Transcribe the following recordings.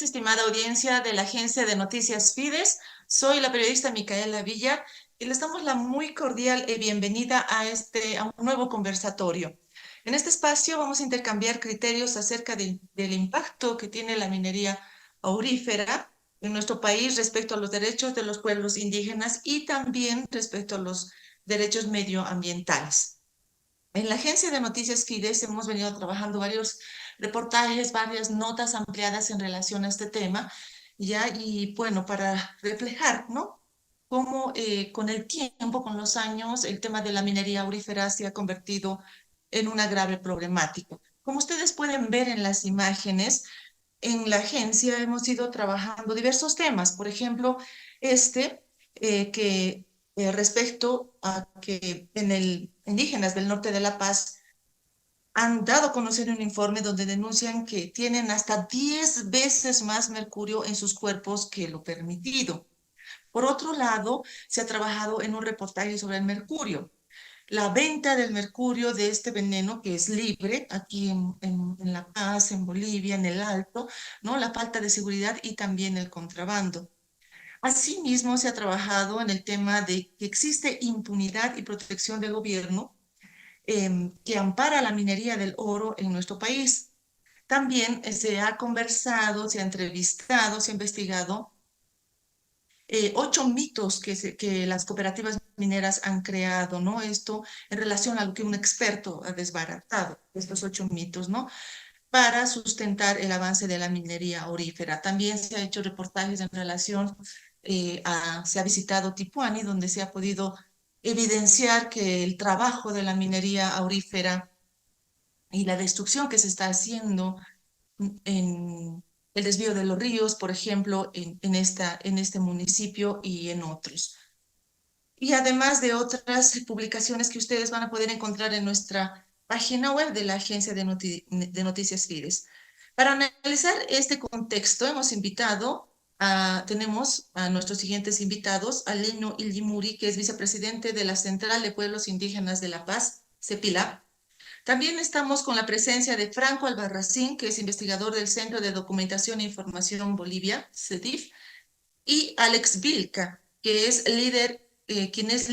tardes, estimada audiencia de la agencia de noticias Fides. Soy la periodista Micaela Villa y les damos la muy cordial bienvenida a un nuevo conversatorio. En este espacio vamos a intercambiar criterios acerca del impacto que tiene la minería aurífera en nuestro país respecto a los derechos de los pueblos indígenas y también respecto a los derechos medioambientales. En la agencia de noticias Fides hemos venido trabajando varios reportajes, varias notas ampliadas en relación a este tema, ya, y bueno, para reflejar, ¿no? Cómo con el tiempo, con los años, el tema de la minería aurífera se ha convertido en una grave problemática. Como ustedes pueden ver en las imágenes, en la agencia hemos ido trabajando diversos temas, por ejemplo, este, que respecto a que en el indígenas del norte de La Paz han dado a conocer un informe donde denuncian que tienen hasta 10 veces más mercurio en sus cuerpos que lo permitido. Por otro lado, se ha trabajado en un reportaje sobre el mercurio. La venta del mercurio de este veneno, que es libre aquí en La Paz, en Bolivia, en el Alto, ¿no? La falta de seguridad y también el contrabando. Asimismo, se ha trabajado en el tema de que existe impunidad y protección del gobierno que ampara la minería del oro en nuestro país. También se ha conversado, se ha entrevistado, se ha investigado 8 mitos que las cooperativas mineras han creado, ¿no? Esto en relación a lo que un experto ha desbaratado, estos 8 mitos, ¿no? Para sustentar el avance de la minería aurífera. También se ha hecho reportajes en relación se ha visitado Tipuani, donde se ha podido evidenciar que el trabajo de la minería aurífera y la destrucción que se está haciendo en el desvío de los ríos, por ejemplo, en este municipio y en otros. Y además de otras publicaciones que ustedes van a poder encontrar en nuestra página web de la Agencia de Noticias Fides. Para analizar este contexto, tenemos a nuestros siguientes invitados, a Lino Illimuri, que es vicepresidente de la Central de Pueblos Indígenas de La Paz, CEPILAP. También estamos con la presencia de Franco Albarracín, que es investigador del Centro de Documentación e Información Bolivia, CEDIF, y Alex Vilca, que es quien es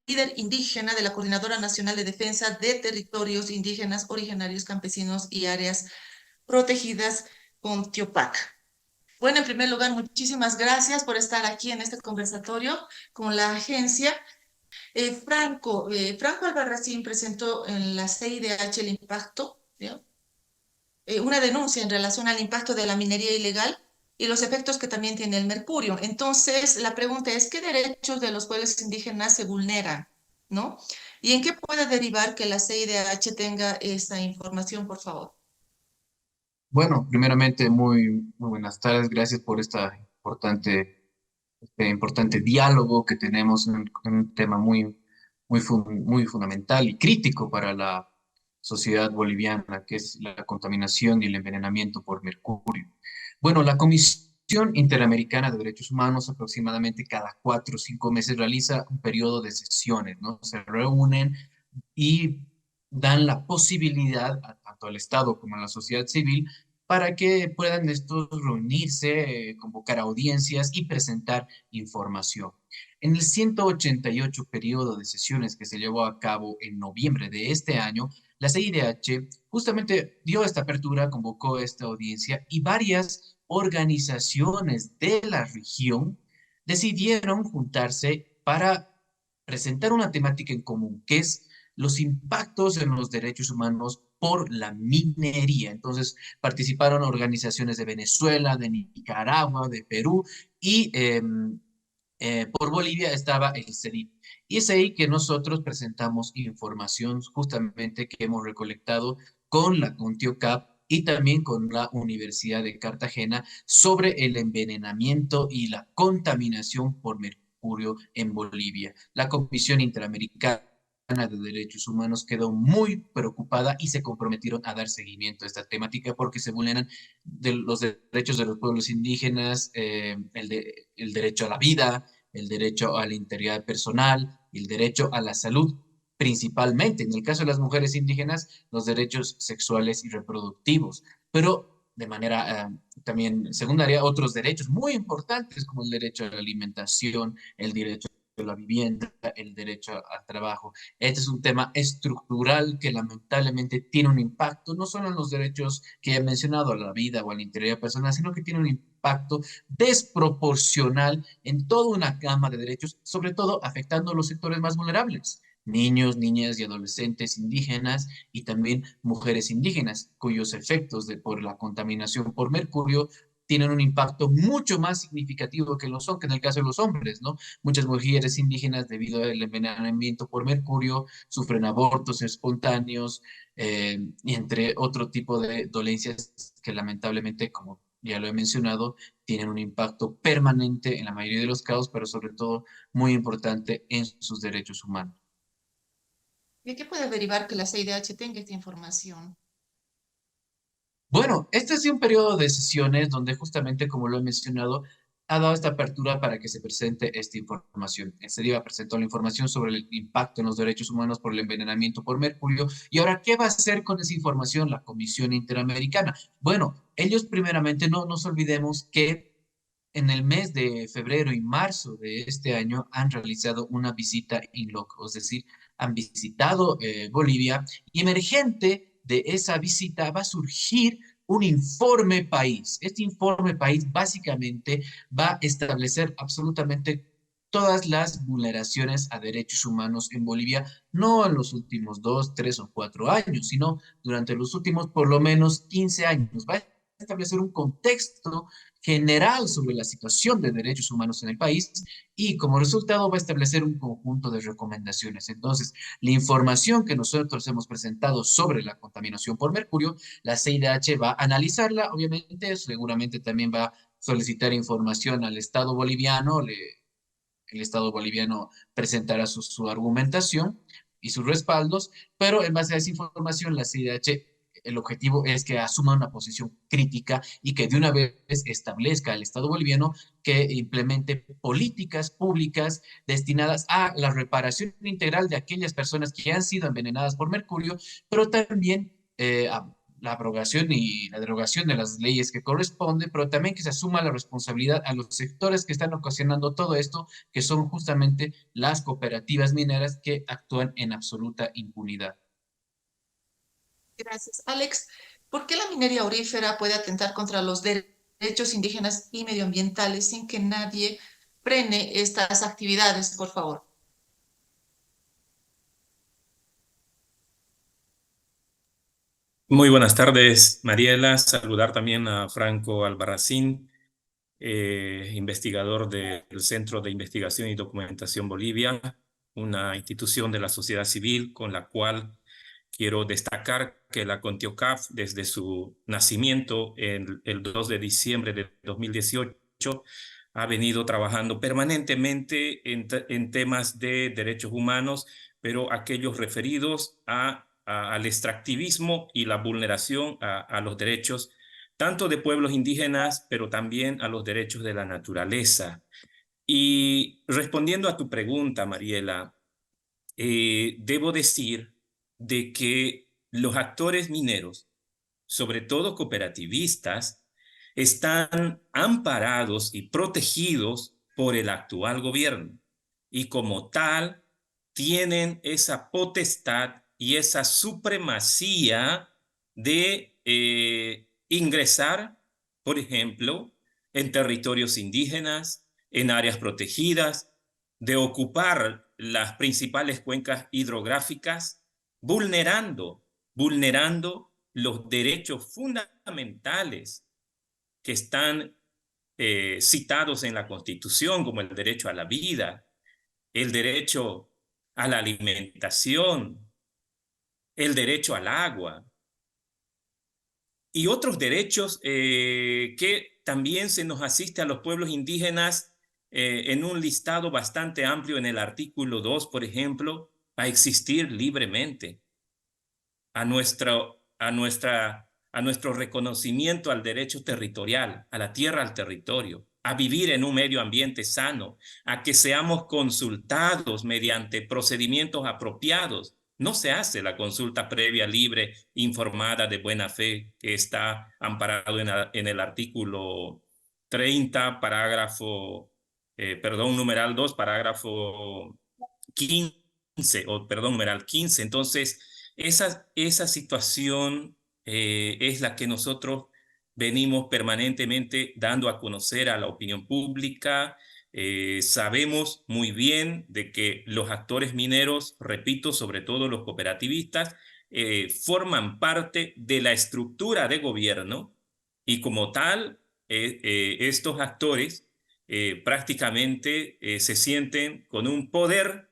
líder indígena de la Coordinadora Nacional de Defensa de Territorios Indígenas Originarios Campesinos y Áreas Protegidas con Tiopac. Bueno, en primer lugar, muchísimas gracias por estar aquí en este conversatorio con la agencia. Franco Albarracín presentó en la CIDH el impacto, ¿ya? Una denuncia en relación al impacto de la minería ilegal y los efectos que también tiene el mercurio. Entonces, la pregunta es, ¿qué derechos de los pueblos indígenas se vulneran? ¿No? ¿Y en qué puede derivar que la CIDH tenga esta información, por favor? Bueno, primeramente, muy buenas tardes. Gracias por este importante diálogo que tenemos en un tema muy fundamental y crítico para la sociedad boliviana, que es la contaminación y el envenenamiento por mercurio. Bueno, la Comisión Interamericana de Derechos Humanos aproximadamente cada 4 o 5 meses realiza un periodo de sesiones, ¿no? Se reúnen y dan la posibilidad tanto al Estado como a la sociedad civil para que puedan estos reunirse, convocar audiencias y presentar información. En el 188 periodo de sesiones que se llevó a cabo en noviembre de este año, la CIDH justamente dio esta apertura, convocó esta audiencia y varias organizaciones de la región decidieron juntarse para presentar una temática en común, que es los impactos en los derechos humanos por la minería. Entonces participaron organizaciones de Venezuela, de Nicaragua, de Perú y por Bolivia estaba el CEDIP. Y es ahí que nosotros presentamos información justamente que hemos recolectado con la CONTIOCAP y también con la Universidad de Cartagena sobre el envenenamiento y la contaminación por mercurio en Bolivia. La Comisión Interamericana de Derechos Humanos quedó muy preocupada y se comprometieron a dar seguimiento a esta temática porque se vulneran los derechos de los pueblos indígenas, el derecho a la vida, el derecho a la integridad personal, el derecho a la salud, principalmente, en el caso de las mujeres indígenas, los derechos sexuales y reproductivos. Pero de manera también secundaria otros derechos muy importantes como el derecho a la alimentación, el derecho a la vivienda, el derecho al trabajo. Este es un tema estructural que lamentablemente tiene un impacto no solo en los derechos que he mencionado, a la vida o a la integridad personal, sino que tiene un impacto desproporcional en toda una gama de derechos, sobre todo afectando a los sectores más vulnerables, niños, niñas y adolescentes indígenas y también mujeres indígenas, cuyos efectos por la contaminación por mercurio tienen un impacto mucho más significativo que en el caso de los hombres, ¿no? Muchas mujeres indígenas, debido al envenenamiento por mercurio, sufren abortos espontáneos y entre otro tipo de dolencias que lamentablemente, como ya lo he mencionado, tienen un impacto permanente en la mayoría de los casos, pero sobre todo muy importante en sus derechos humanos. ¿De qué puede derivar que la CIDH tenga esta información? Bueno, este ha sido un periodo de sesiones donde justamente, como lo he mencionado, ha dado esta apertura para que se presente esta información. Este día presentó la información sobre el impacto en los derechos humanos por el envenenamiento por mercurio. Y ahora, ¿qué va a hacer con esa información la Comisión Interamericana? Bueno, ellos primeramente no nos olvidemos que en el mes de febrero y marzo de este año han realizado una visita in loco, es decir, han visitado Bolivia y emergente de esa visita va a surgir un informe país. Este informe país básicamente va a establecer absolutamente todas las vulneraciones a derechos humanos en Bolivia, no en los últimos 2, 3 o 4 años, sino durante los últimos por lo menos 15 años. Va a establecer un contexto general sobre la situación de derechos humanos en el país y como resultado va a establecer un conjunto de recomendaciones. Entonces, la información que nosotros hemos presentado sobre la contaminación por mercurio, la CIDH va a analizarla, obviamente, seguramente también va a solicitar información al Estado boliviano, el Estado boliviano presentará su argumentación y sus respaldos, pero en base a esa información, la CIDH, el objetivo es que asuma una posición crítica y que de una vez establezca al Estado boliviano que implemente políticas públicas destinadas a la reparación integral de aquellas personas que han sido envenenadas por mercurio, pero también a la abrogación y la derogación de las leyes que corresponden, pero también que se asuma la responsabilidad a los sectores que están ocasionando todo esto, que son justamente las cooperativas mineras que actúan en absoluta impunidad. Gracias. Alex, ¿por qué la minería aurífera puede atentar contra los derechos indígenas y medioambientales sin que nadie frene estas actividades, por favor? Muy buenas tardes, Mariela. Saludar también a Franco Albarracín, investigador del Centro de Investigación y Documentación Bolivia, una institución de la sociedad civil con la cual quiero destacar que la CONTIOCAF, desde su nacimiento el 2 de diciembre de 2018, ha venido trabajando permanentemente en temas de derechos humanos, pero aquellos referidos al extractivismo y la vulneración a los derechos tanto de pueblos indígenas, pero también a los derechos de la naturaleza. Y respondiendo a tu pregunta, Mariela, debo decir de que los actores mineros, sobre todo cooperativistas, están amparados y protegidos por el actual gobierno y como tal tienen esa potestad y esa supremacía de ingresar, por ejemplo, en territorios indígenas, en áreas protegidas, de ocupar las principales cuencas hidrográficas, vulnerando los derechos fundamentales que están citados en la Constitución, como el derecho a la vida, el derecho a la alimentación, el derecho al agua y otros derechos que también se nos asiste a los pueblos indígenas en un listado bastante amplio en el artículo 2, por ejemplo, a existir libremente, a nuestro reconocimiento al derecho territorial, a la tierra, al territorio, a vivir en un medio ambiente sano, a que seamos consultados mediante procedimientos apropiados no se hace la consulta previa, libre, informada, de buena fe, que está amparado en el artículo 30, parágrafo, perdón, numeral 2, parágrafo 15, o perdón, numeral 15. Entonces, esa situación es la que nosotros venimos permanentemente dando a conocer a la opinión pública. Sabemos muy bien de que los actores mineros, repito, sobre todo los cooperativistas, forman parte de la estructura de gobierno y como tal, estos actores prácticamente se sienten con un poder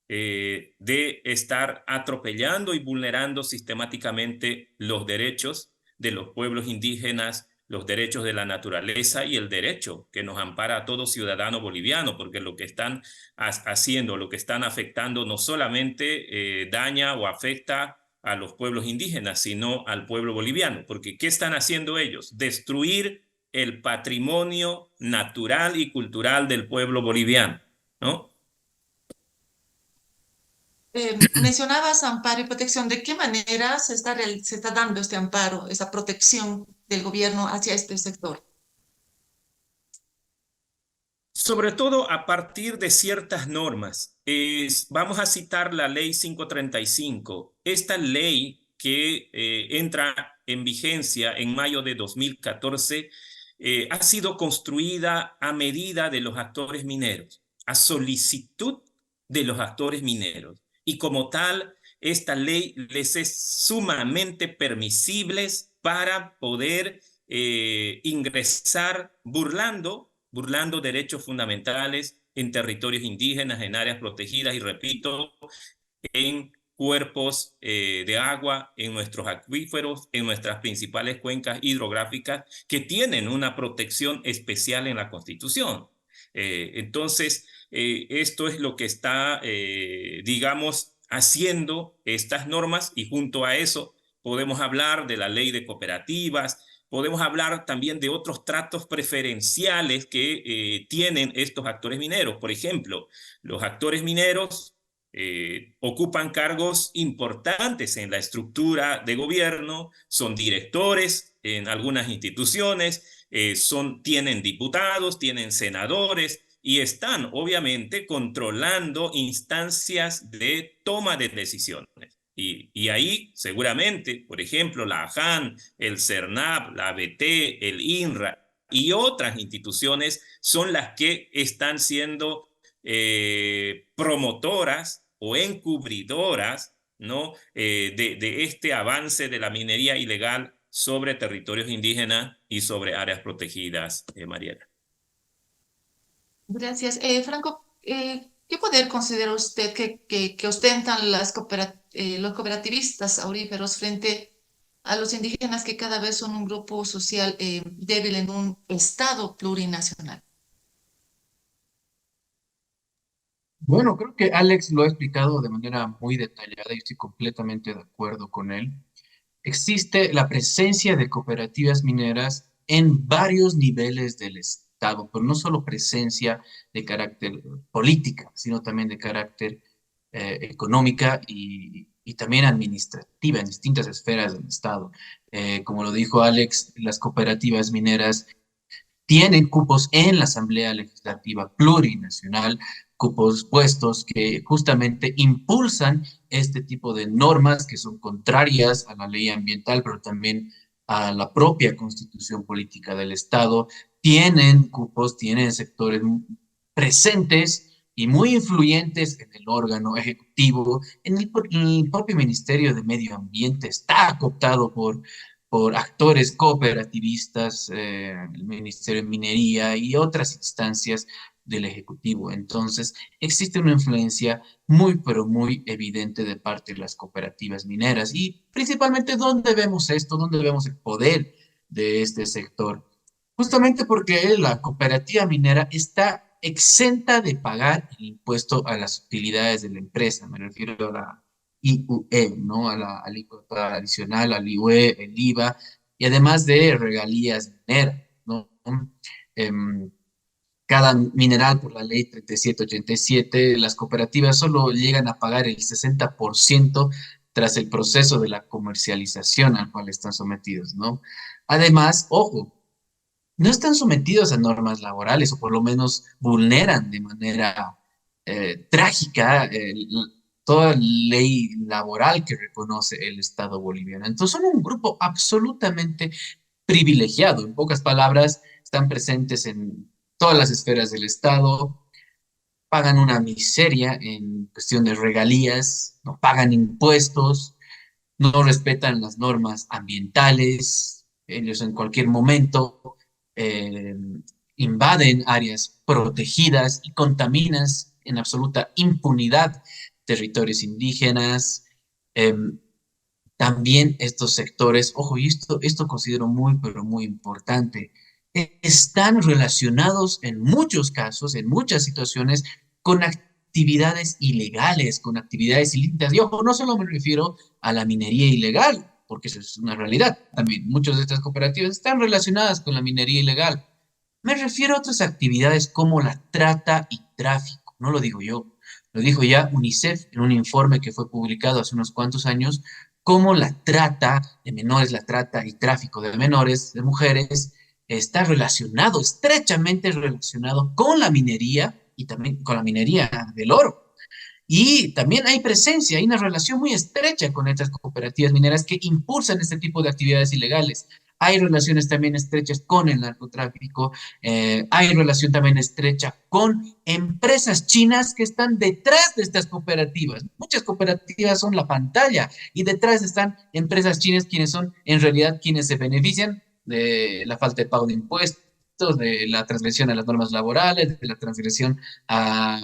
de estar atropellando y vulnerando sistemáticamente los derechos de los pueblos indígenas, los derechos de la naturaleza y el derecho que nos ampara a todo ciudadano boliviano, porque lo que están haciendo, lo que están afectando no solamente daña o afecta a los pueblos indígenas, sino al pueblo boliviano, porque ¿qué están haciendo ellos? Destruir el patrimonio natural y cultural del pueblo boliviano, ¿no? Mencionabas amparo y protección. ¿De qué manera se está dando este amparo, esa protección del gobierno hacia este sector? Sobre todo a partir de ciertas normas. Vamos a citar la ley 535. Esta ley que entra en vigencia en mayo de 2014 ha sido construida a medida de los actores mineros, a solicitud de los actores mineros. Y como tal, esta ley les es sumamente permisibles para poder ingresar burlando derechos fundamentales en territorios indígenas, en áreas protegidas y, repito, en cuerpos de agua, en nuestros acuíferos, en nuestras principales cuencas hidrográficas que tienen una protección especial en la Constitución. Entonces, esto es lo que está, digamos, haciendo estas normas, y junto a eso podemos hablar de la ley de cooperativas. Podemos hablar también de otros tratos preferenciales que tienen estos actores mineros. Por ejemplo, los actores mineros ocupan cargos importantes en la estructura de gobierno, son directores en algunas instituciones, tienen diputados, tienen senadores y están obviamente controlando instancias de toma de decisiones. Y ahí seguramente, por ejemplo, la AJAN, el CERNAP, la ABT, el INRA y otras instituciones son las que están siendo promotoras o encubridoras, ¿no? De este avance de la minería ilegal sobre territorios indígenas y sobre áreas protegidas, Mariela. Gracias. Franco, ¿qué poder considera usted que ostentan los cooperativistas auríferos frente a los indígenas, que cada vez son un grupo social débil en un Estado plurinacional? Bueno, creo que Alex lo ha explicado de manera muy detallada y estoy completamente de acuerdo con él. Existe la presencia de cooperativas mineras en varios niveles del Estado, pero no solo presencia de carácter política, sino también de carácter económica y también administrativa en distintas esferas del Estado. Como lo dijo Alex, las cooperativas mineras tienen cupos en la Asamblea Legislativa Plurinacional, cupos puestos que justamente impulsan este tipo de normas que son contrarias a la ley ambiental, pero también a la propia constitución política del Estado. Tienen cupos, tienen sectores presentes y muy influyentes en el órgano ejecutivo, en el propio Ministerio de Medio Ambiente está cooptado por actores cooperativistas, el Ministerio de Minería y otras instancias del Ejecutivo. Entonces, existe una influencia muy, pero muy evidente de parte de las cooperativas mineras. Y principalmente, ¿dónde vemos esto? ¿Dónde vemos el poder de este sector? Justamente porque la cooperativa minera está exenta de pagar el impuesto a las utilidades de la empresa. Me refiero a la IUE, ¿no? A la alícuota adicional, al IUE, el IVA, y además de regalías mineras, ¿no? Em, cada mineral por la ley 3787, las cooperativas solo llegan a pagar el 60% tras el proceso de la comercialización al cual están sometidos, ¿no? Además, ojo, no están sometidos a normas laborales o por lo menos vulneran de manera trágica toda ley laboral que reconoce el Estado boliviano. Entonces son un grupo absolutamente privilegiado. En pocas palabras, están presentes en todas las esferas del Estado, pagan una miseria en cuestión de regalías, no pagan impuestos, no respetan las normas ambientales, ellos en cualquier momento eh, invaden áreas protegidas y contaminan en absoluta impunidad territorios indígenas. Eh, También estos sectores, ojo, y esto considero muy, pero muy importante, están relacionados en muchos casos, en muchas situaciones, con actividades ilegales, con actividades ilícitas. Y ojo, no solo me refiero a la minería ilegal, porque eso es una realidad. También muchas de estas cooperativas están relacionadas con la minería ilegal. Me refiero a otras actividades como la trata y tráfico. No lo digo yo, lo dijo ya UNICEF en un informe que fue publicado hace unos cuantos años, cómo la trata de menores, la trata y tráfico de menores, de mujeres, está relacionado, estrechamente relacionado con la minería y también con la minería del oro. Y también hay presencia, hay una relación muy estrecha con estas cooperativas mineras que impulsan este tipo de actividades ilegales. Hay relaciones también estrechas con el narcotráfico, hay relación también estrecha con empresas chinas que están detrás de estas cooperativas. Muchas cooperativas son la pantalla y detrás están empresas chinas quienes son en realidad quienes se benefician de la falta de pago de impuestos, de la transgresión a las normas laborales, de la transgresión a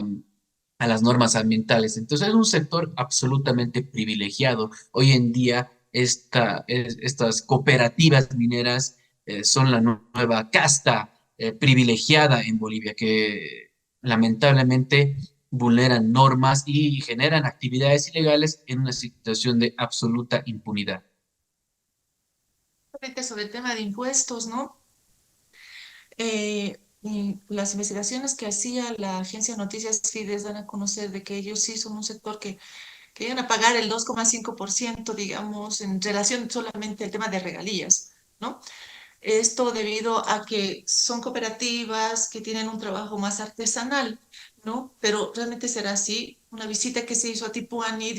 las normas ambientales. Entonces es un sector absolutamente privilegiado. Hoy en día estas cooperativas mineras son la nueva casta privilegiada en Bolivia que lamentablemente vulneran normas y generan actividades ilegales en una situación de absoluta impunidad. Sobre el tema de impuestos, ¿no? Y las investigaciones que hacía la agencia de noticias Fides dan a conocer de que ellos sí son un sector que iban a pagar el 2,5%, digamos, en relación solamente al tema de regalías, ¿no? Esto debido a que son cooperativas que tienen un trabajo más artesanal, ¿no? Pero realmente será así. Una visita que se hizo a Tipuani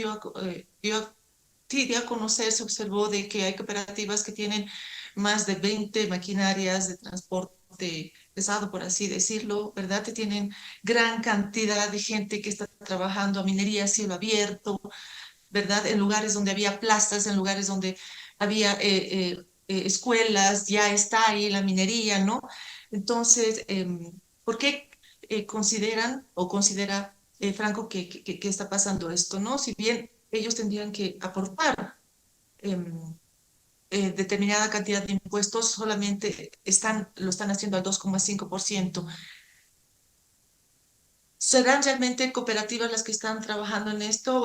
sí, dio a conocer, se observó de que hay cooperativas que tienen más de 20 maquinarias de transporte pesado, por así decirlo, ¿verdad? Que tienen gran cantidad de gente que está trabajando a minería a cielo abierto, ¿verdad? En lugares donde había plazas, en lugares donde había escuelas, ya está ahí la minería, ¿no? Entonces, ¿por qué consideran o considera Franco que está pasando esto, ¿no? Si bien ellos tendrían que aportar determinada cantidad de impuestos, solamente lo están haciendo al 2,5%. ¿Serán realmente cooperativas las que están trabajando en esto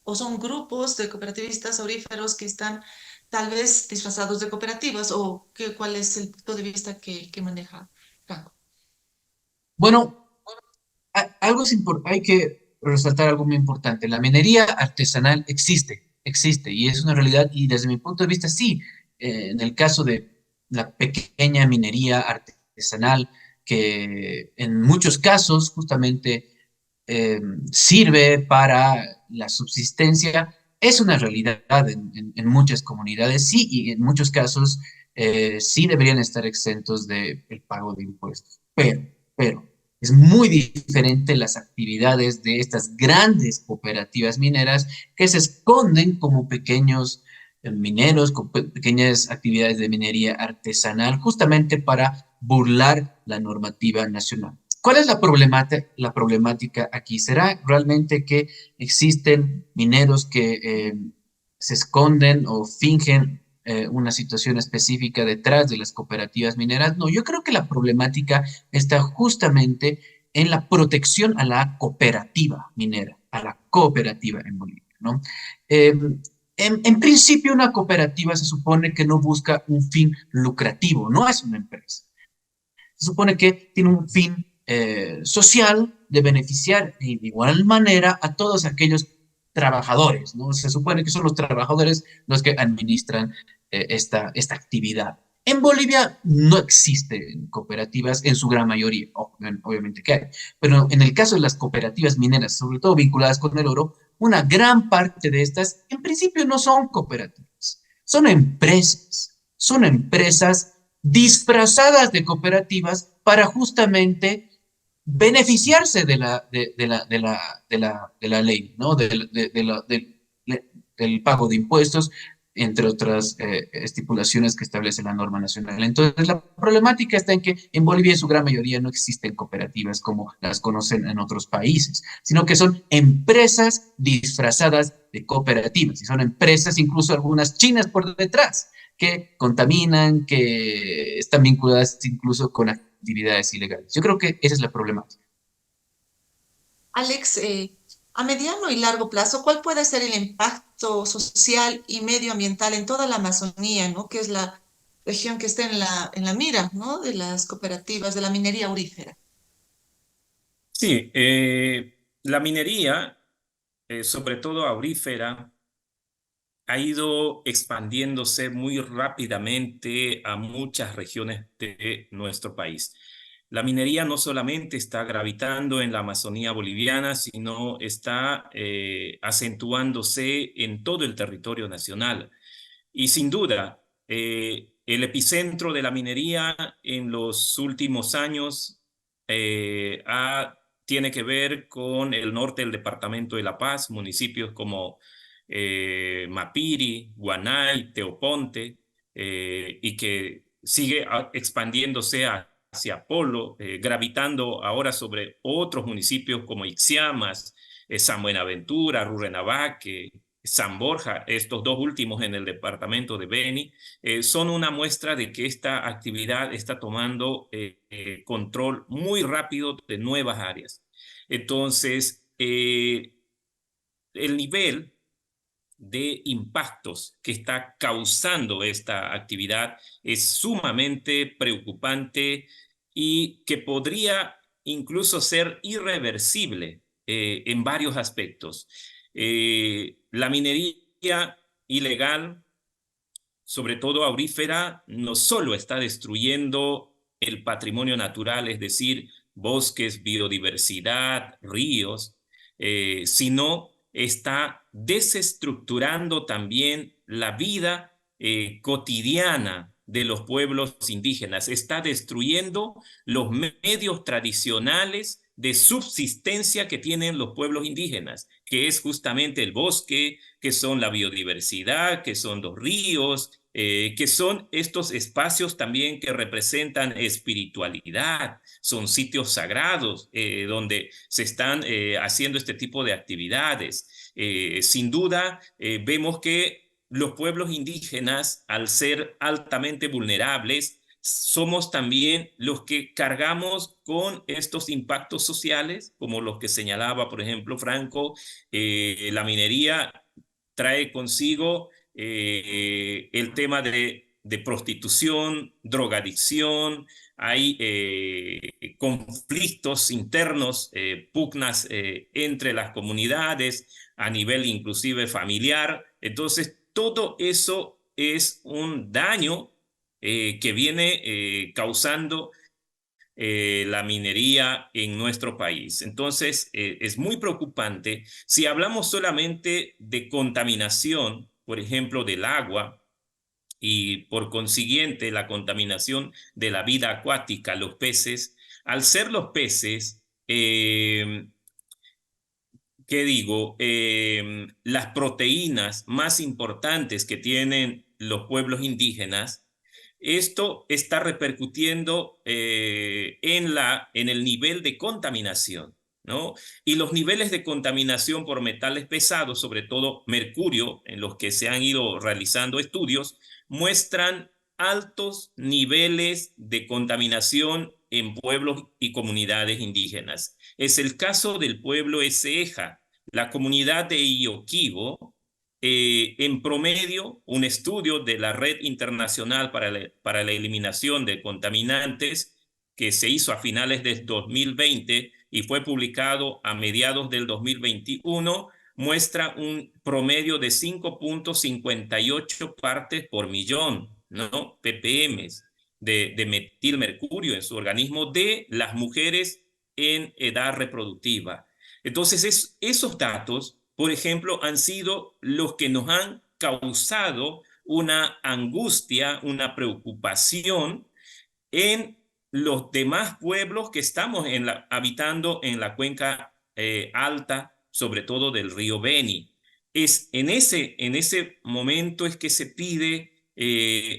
o son grupos de cooperativistas auríferos que están tal vez disfrazados de cooperativas cuál es el punto de vista que maneja Franco? Bueno, hay que resaltar algo muy importante. La minería artesanal existe y es una realidad y desde mi punto de vista sí, en el caso de la pequeña minería artesanal que en muchos casos justamente eh, sirve para la subsistencia, es una realidad en muchas comunidades, sí, y en muchos casos sí deberían estar exentos del pago de impuestos. Pero, es muy diferente las actividades de estas grandes cooperativas mineras que se esconden como pequeños mineros, con pequeñas actividades de minería artesanal, justamente para burlar la normativa nacional. ¿Cuál es la problemática aquí? ¿Será realmente que existen mineros que se esconden o fingen una situación específica detrás de las cooperativas mineras? No, yo creo que la problemática está justamente en la protección a la cooperativa minera, a la cooperativa en Bolivia, ¿no? Eh, en principio, una cooperativa se supone que no busca un fin lucrativo, no es una empresa. Se supone que tiene un fin social de beneficiar de igual manera a todos aquellos trabajadores, ¿no? Se supone que son los trabajadores los que administran esta actividad. En Bolivia no existen cooperativas en su gran mayoría, obviamente que hay, pero en el caso de las cooperativas mineras, sobre todo vinculadas con el oro, una gran parte de estas en principio no son cooperativas, son empresas disfrazadas de cooperativas para justamente beneficiarse de la ley, ¿no? Del pago de impuestos, entre otras estipulaciones que establece la norma nacional. Entonces, la problemática está en que en Bolivia en su gran mayoría no existen cooperativas como las conocen en otros países, sino que son empresas disfrazadas de cooperativas, y son empresas, incluso algunas chinas por detrás, que contaminan, que están vinculadas incluso con actividades ilegales. Yo creo que esa es la problemática. Alex, a mediano y largo plazo, ¿cuál puede ser el impacto social y medioambiental en toda la Amazonía, ¿no? Que es la región que está en la mira, ¿no? De las cooperativas, de la minería aurífera. Sí, la minería, sobre todo aurífera, ha ido expandiéndose muy rápidamente a muchas regiones de nuestro país. La minería no solamente está gravitando en la Amazonía boliviana, sino está acentuándose en todo el territorio nacional. Y sin duda, el epicentro de la minería en los últimos años tiene que ver con el norte del departamento de La Paz, municipios como Mapiri, Guanay, Teoponte, y que sigue expandiéndose hacia Polo, gravitando ahora sobre otros municipios como Ixiamas, San Buenaventura, Rurrenabaque, San Borja, estos dos últimos en el departamento de Beni, son una muestra de que esta actividad está tomando control muy rápido de nuevas áreas. Entonces, el nivel de impactos que está causando esta actividad es sumamente preocupante y que podría incluso ser irreversible en varios aspectos. La minería ilegal, sobre todo aurífera, no solo está destruyendo el patrimonio natural, es decir, bosques, biodiversidad, ríos, sino está desestructurando también la vida cotidiana de los pueblos indígenas, está destruyendo los medios tradicionales de subsistencia que tienen los pueblos indígenas, que es justamente el bosque, que son la biodiversidad, que son los ríos, que son estos espacios también que representan espiritualidad, son sitios sagrados donde se están haciendo este tipo de actividades. Sin duda, vemos que los pueblos indígenas, al ser altamente vulnerables, somos también los que cargamos con estos impactos sociales, como los que señalaba, por ejemplo, Franco. La minería trae consigo el tema de prostitución, drogadicción, hay conflictos internos, pugnas entre las comunidades a nivel inclusive familiar. Entonces, todo eso es un daño que viene causando la minería en nuestro país. Entonces, es muy preocupante. Si hablamos solamente de contaminación, por ejemplo, del agua, y por consiguiente la contaminación de la vida acuática, los peces, al ser los peces, ¿qué digo? Las proteínas más importantes que tienen los pueblos indígenas, esto está repercutiendo en el nivel de contaminación, ¿no? Y los niveles de contaminación por metales pesados, sobre todo mercurio, en los que se han ido realizando estudios, muestran altos niveles de contaminación en pueblos y comunidades indígenas. Es el caso del pueblo Eseja, la comunidad de Ioquibo. En promedio, un estudio de la Red Internacional para la Eliminación de Contaminantes que se hizo a finales del 2020 y fue publicado a mediados del 2021, muestra un promedio de 5.58 partes por millón, ¿no? ppm de metilmercurio en su organismo de las mujeres en edad reproductiva. Entonces, esos datos, por ejemplo, han sido los que nos han causado una angustia, una preocupación en los demás pueblos que estamos habitando en la cuenca alta, sobre todo del río Beni. Es en ese momento es que se pide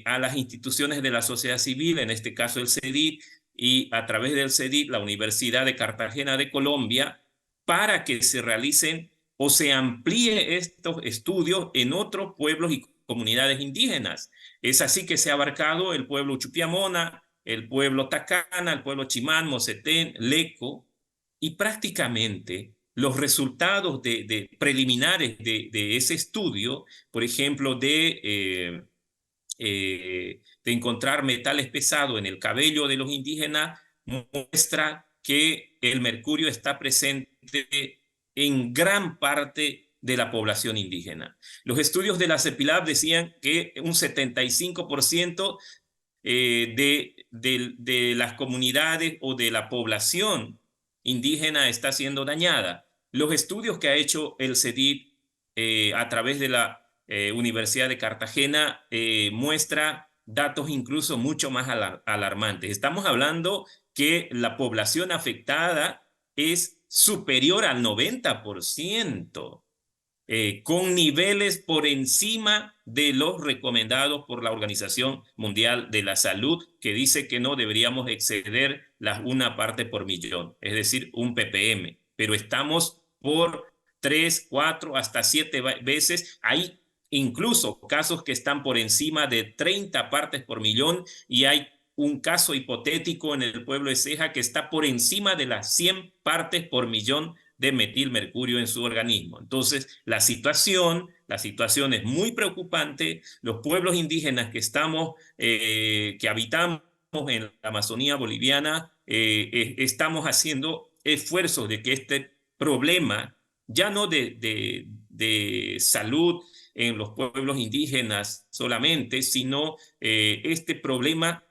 a las instituciones de la sociedad civil, en este caso el CEDIT, y a través del CEDIT, la Universidad de Cartagena de Colombia, para que se realicen o se amplíe estos estudios en otros pueblos y comunidades indígenas. Es así que se ha abarcado el pueblo Chupiamona, el pueblo Tacana, el pueblo Chimán, Mosetén, Leco, y prácticamente los resultados preliminares de ese estudio, por ejemplo, de encontrar metales pesados en el cabello de los indígenas, muestra que el mercurio está presente en gran parte de la población indígena. Los estudios de la CEPILAB decían que un 75% de las comunidades o de la población indígena está siendo dañada. Los estudios que ha hecho el CEDIT a través de la Universidad de Cartagena muestra datos incluso mucho más alarmantes. Estamos hablando que la población afectada es superior al 90%. Con niveles por encima de los recomendados por la Organización Mundial de la Salud, que dice que no deberíamos exceder una parte por millón, es decir, un ppm, pero estamos por 3, 4, hasta 7 veces. Hay incluso casos que están por encima de 30 partes por millón, y hay un caso hipotético en el pueblo de Ceja que está por encima de las 100 partes por millón de metilmercurio en su organismo. Entonces, la situación es muy preocupante. Los pueblos indígenas que habitamos en la Amazonía boliviana, estamos haciendo esfuerzos de que este problema, ya no de salud en los pueblos indígenas solamente, sino este problema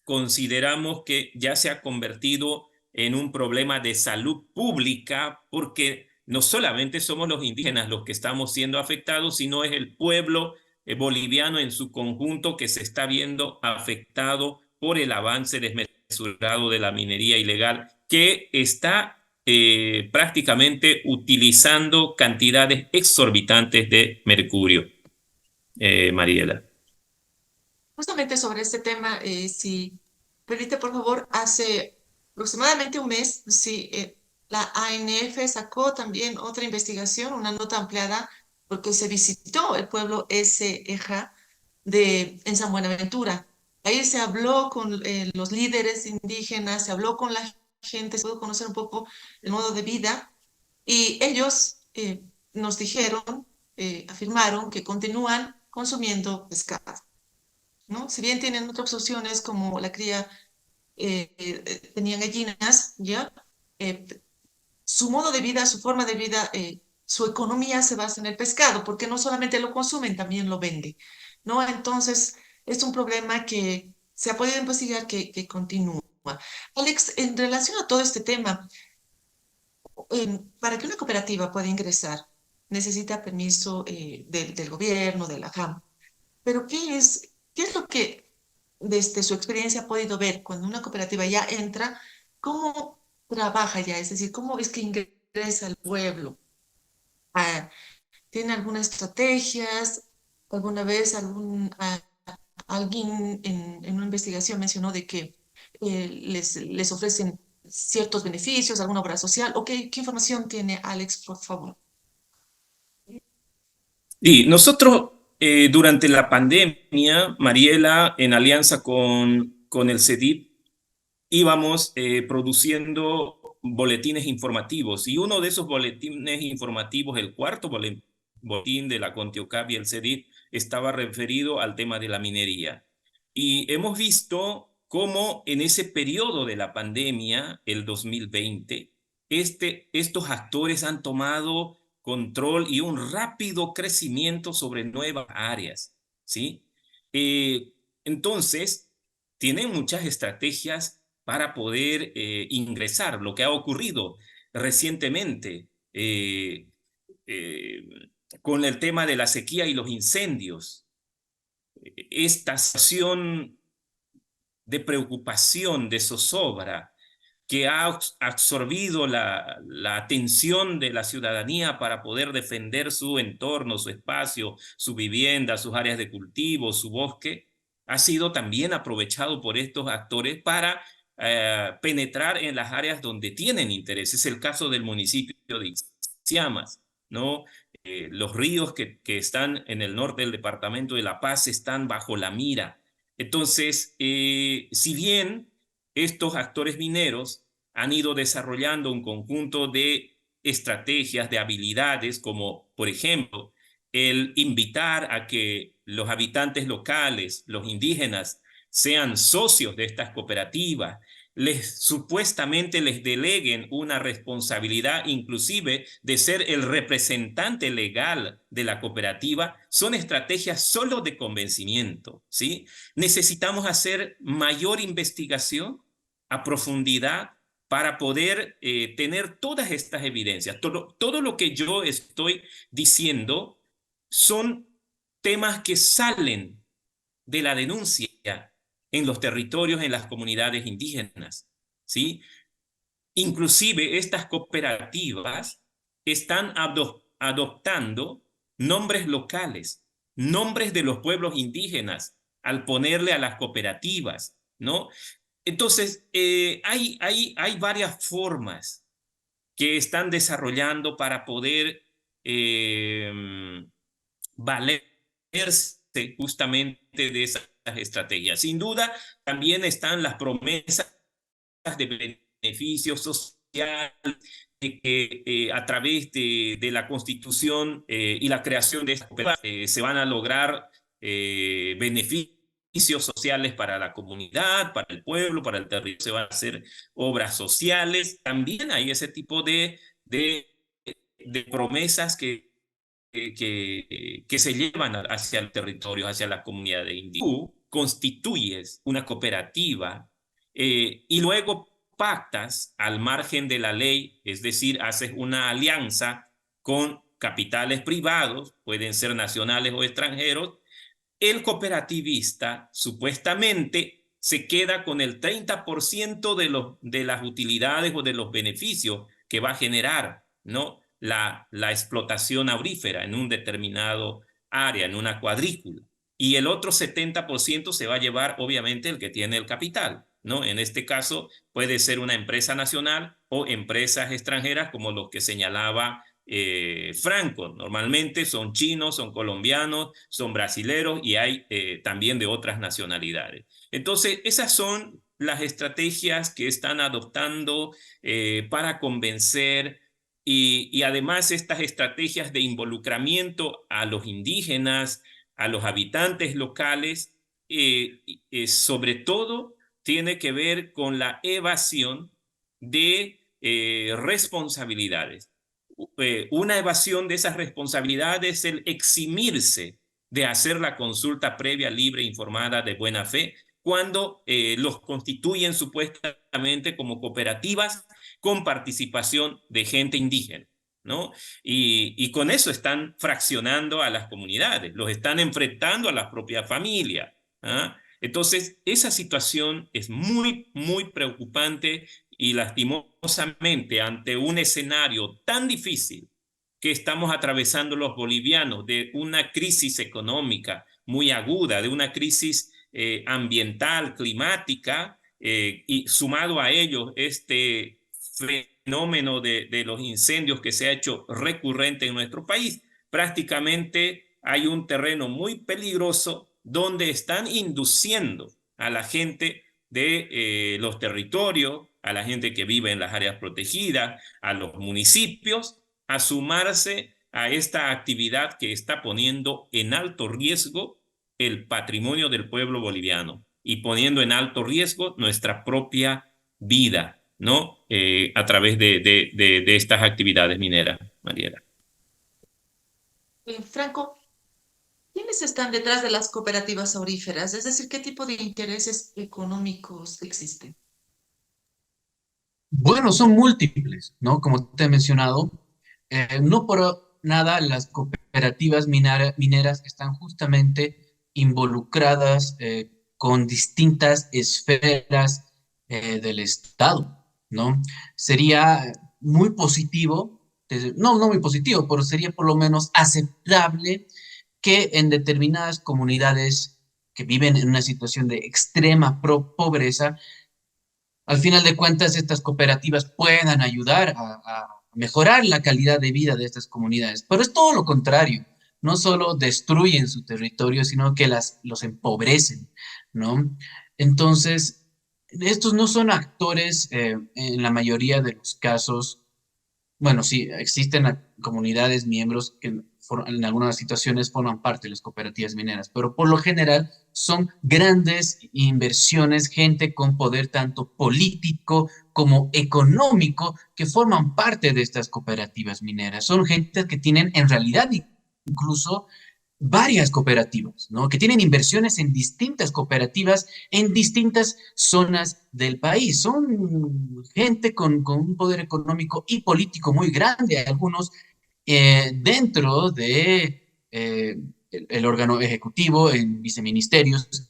consideramos que ya se ha convertido en un problema de salud pública, porque no solamente somos los indígenas los que estamos siendo afectados, sino es el pueblo boliviano en su conjunto que se está viendo afectado por el avance desmesurado de la minería ilegal, que está prácticamente utilizando cantidades exorbitantes de mercurio. Mariela. Justamente sobre este tema, si permite, por favor, hace aproximadamente un mes, sí, la ANF sacó también otra investigación, una nota ampliada, porque se visitó el pueblo Eja en San Buenaventura. Ahí se habló con los líderes indígenas, se habló con la gente, se pudo conocer un poco el modo de vida, y ellos nos dijeron, afirmaron que continúan consumiendo pescado, ¿no? Si bien tienen otras opciones como la cría, tenían gallinas, ¿ya? Eh, su modo de vida, su forma de vida, su economía se basa en el pescado, porque no solamente lo consumen, también lo venden, ¿no? Entonces, es un problema que se ha podido investigar que continúa. Alex, en relación a todo este tema, para que una cooperativa pueda ingresar, necesita permiso del gobierno, de la JAM. Pero qué es lo que desde su experiencia ha podido ver cuando una cooperativa ya entra? ¿Cómo trabaja ya? Es decir, ¿cómo es que ingresa al pueblo? Ah, ¿tiene algunas estrategias? ¿Alguna vez alguien en una investigación mencionó de que les ofrecen ciertos beneficios, alguna obra social? ¿O qué información tiene Alex, por favor? Y nosotros, durante la pandemia, Mariela, en alianza con el CEDIP, íbamos produciendo boletines informativos, y uno de esos boletines informativos, el cuarto boletín de la CONTIOCAP y el CEDIP, estaba referido al tema de la minería. Y hemos visto cómo en ese periodo de la pandemia, el 2020, estos actores han tomado control y un rápido crecimiento sobre nuevas áreas, ¿sí? Entonces, tienen muchas estrategias para poder ingresar. Lo que ha ocurrido recientemente eh, con el tema de la sequía y los incendios, esta situación de preocupación, de zozobra, que ha absorbido la atención de la ciudadanía para poder defender su entorno, su espacio, su vivienda, sus áreas de cultivo, su bosque, ha sido también aprovechado por estos actores para penetrar en las áreas donde tienen interés. Es el caso del municipio de Ixiamas, ¿no? Los ríos que están en el norte del departamento de La Paz están bajo la mira. Entonces, si bien estos actores mineros han ido desarrollando un conjunto de estrategias, de habilidades, como por ejemplo el invitar a que los habitantes locales, los indígenas, sean socios de estas cooperativas, supuestamente les deleguen una responsabilidad inclusive de ser el representante legal de la cooperativa, son estrategias solo de convencimiento, ¿sí? Necesitamos hacer mayor investigación a profundidad para poder tener todas estas evidencias. Todo lo que yo estoy diciendo son temas que salen de la denuncia en los territorios, en las comunidades indígenas, ¿sí? Inclusive estas cooperativas están adoptando nombres locales, nombres de los pueblos indígenas, al ponerle a las cooperativas, ¿no? Entonces, hay varias formas que están desarrollando para poder valerse justamente de esas estrategias. Sin duda, también están las promesas de beneficios sociales que a través de la Constitución y la creación de estas cooperativas se van a lograr beneficios sociales para la comunidad, para el pueblo, para el territorio, se van a hacer obras sociales. También hay ese tipo de promesas que se llevan hacia el territorio, hacia la comunidad de indígenas. Tú constituyes una cooperativa y luego pactas al margen de la ley, es decir, haces una alianza con capitales privados, pueden ser nacionales o extranjeros. El cooperativista supuestamente se queda con el 30% de las utilidades o de los beneficios que va a generar, ¿no? La explotación aurífera en un determinado área, en una cuadrícula. Y el otro 70% se va a llevar, obviamente, el que tiene el capital, ¿no? En este caso, puede ser una empresa nacional o empresas extranjeras, como los que señalaba Franco. Normalmente son chinos, son colombianos, son brasileros y hay también de otras nacionalidades. Entonces, esas son las estrategias que están adoptando para convencer y además estas estrategias de involucramiento a los indígenas, a los habitantes locales, sobre todo tiene que ver con la evasión de responsabilidades. Una evasión de esas responsabilidades es el eximirse de hacer la consulta previa, libre, informada, de buena fe, cuando los constituyen supuestamente como cooperativas con participación de gente indígena, ¿no? Y con eso están fraccionando a las comunidades, los están enfrentando a la propia familia, ¿ah? Entonces, esa situación es muy, muy preocupante y lastimosamente ante un escenario tan difícil que estamos atravesando los bolivianos, de una crisis económica muy aguda, de una crisis ambiental, climática, y sumado a ello este fenómeno de los incendios que se ha hecho recurrente en nuestro país, prácticamente hay un terreno muy peligroso donde están induciendo a la gente de los territorios, a la gente que vive en las áreas protegidas, a los municipios, a sumarse a esta actividad que está poniendo en alto riesgo el patrimonio del pueblo boliviano. y poniendo en alto riesgo nuestra propia vida, ¿no? A través de estas actividades mineras, Mariela. Franco, ¿quiénes están detrás de las cooperativas auríferas? Es decir, ¿qué tipo de intereses económicos existen? Bueno, son múltiples, ¿no? Como te he mencionado, no por nada las cooperativas mineras están justamente involucradas con distintas esferas del Estado, ¿no? Sería muy positivo, no muy positivo, pero sería por lo menos aceptable que en determinadas comunidades que viven en una situación de extrema pobreza, al final de cuentas, estas cooperativas puedan ayudar a mejorar la calidad de vida de estas comunidades. Pero es todo lo contrario. No solo destruyen su territorio, sino que los empobrecen, ¿no? Entonces, estos no son actores, en la mayoría de los casos. Bueno, sí, existen comunidades, miembros que en algunas situaciones forman parte de las cooperativas mineras, pero por lo general son grandes inversiones, gente con poder tanto político como económico que forman parte de estas cooperativas mineras. Son gente que tienen en realidad incluso varias cooperativas, ¿no? Que tienen inversiones en distintas cooperativas en distintas zonas del país. Son gente con un poder económico y político muy grande, algunos dentro de el órgano ejecutivo, en viceministerios,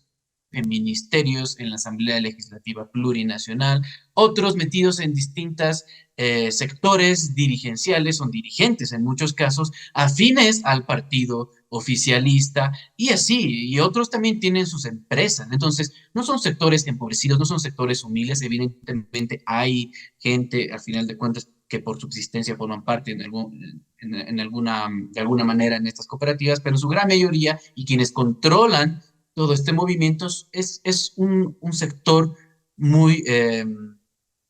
en ministerios, en la Asamblea Legislativa Plurinacional, otros metidos en distintas sectores dirigenciales, son dirigentes en muchos casos, afines al partido oficialista y así, y otros también tienen sus empresas. Entonces, no son sectores empobrecidos, no son sectores humildes, evidentemente hay gente, al final de cuentas, que por subsistencia forman parte de alguna manera en estas cooperativas, pero en su gran mayoría y quienes controlan todo este movimiento es un sector muy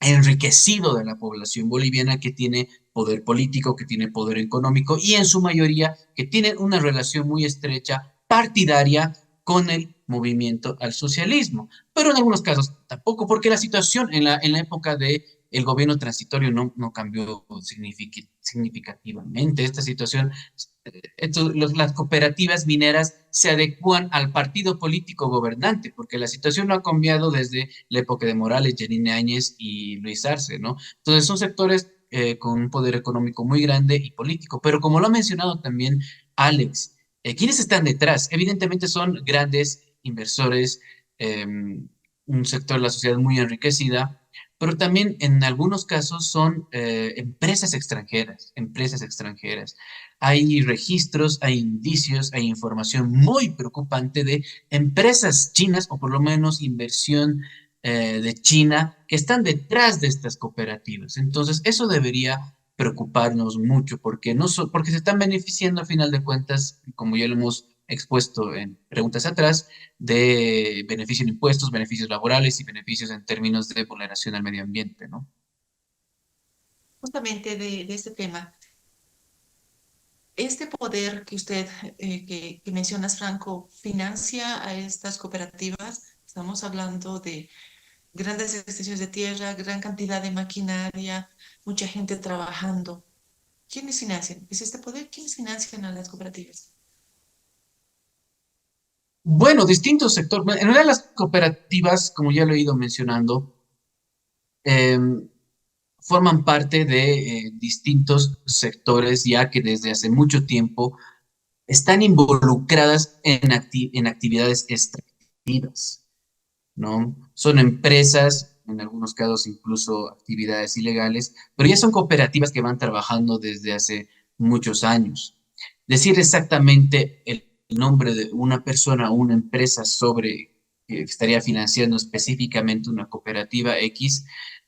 enriquecido de la población boliviana que tiene poder político, que tiene poder económico y en su mayoría que tiene una relación muy estrecha partidaria con el movimiento al socialismo. Pero en algunos casos tampoco, porque la situación en la época de el gobierno transitorio no cambió significativamente. Esta situación, las cooperativas mineras se adecúan al partido político gobernante, porque la situación no ha cambiado desde la época de Morales, Yanine Áñez y Luis Arce, ¿no? Entonces son sectores con un poder económico muy grande y político, pero como lo ha mencionado también Alex, ¿quiénes están detrás? Evidentemente son grandes inversores, un sector de la sociedad muy enriquecida, pero también en algunos casos son empresas extranjeras, empresas extranjeras. Hay registros, hay indicios, hay información muy preocupante de empresas chinas, o por lo menos inversión de China, que están detrás de estas cooperativas. Entonces, eso debería preocuparnos mucho, porque, porque se están beneficiando a final de cuentas, como ya lo hemos expuesto en preguntas atrás, de beneficio en impuestos, beneficios laborales y beneficios en términos de vulneración al medio ambiente, ¿no? Justamente de este tema. Este poder que usted, que mencionas, Franco, financia a estas cooperativas. Estamos hablando de grandes extensiones de tierra, gran cantidad de maquinaria, mucha gente trabajando. ¿Quiénes financian? ¿Es este poder? ¿Quiénes financian a las cooperativas? Bueno, distintos sectores. En realidad las cooperativas, como ya lo he ido mencionando, eh, forman parte de distintos sectores ya que desde hace mucho tiempo están involucradas en actividades extractivas, ¿no? Son empresas, en algunos casos incluso actividades ilegales, pero ya son cooperativas que van trabajando desde hace muchos años. Decir exactamente el nombre de una persona o una empresa sobre que estaría financiando específicamente una cooperativa X,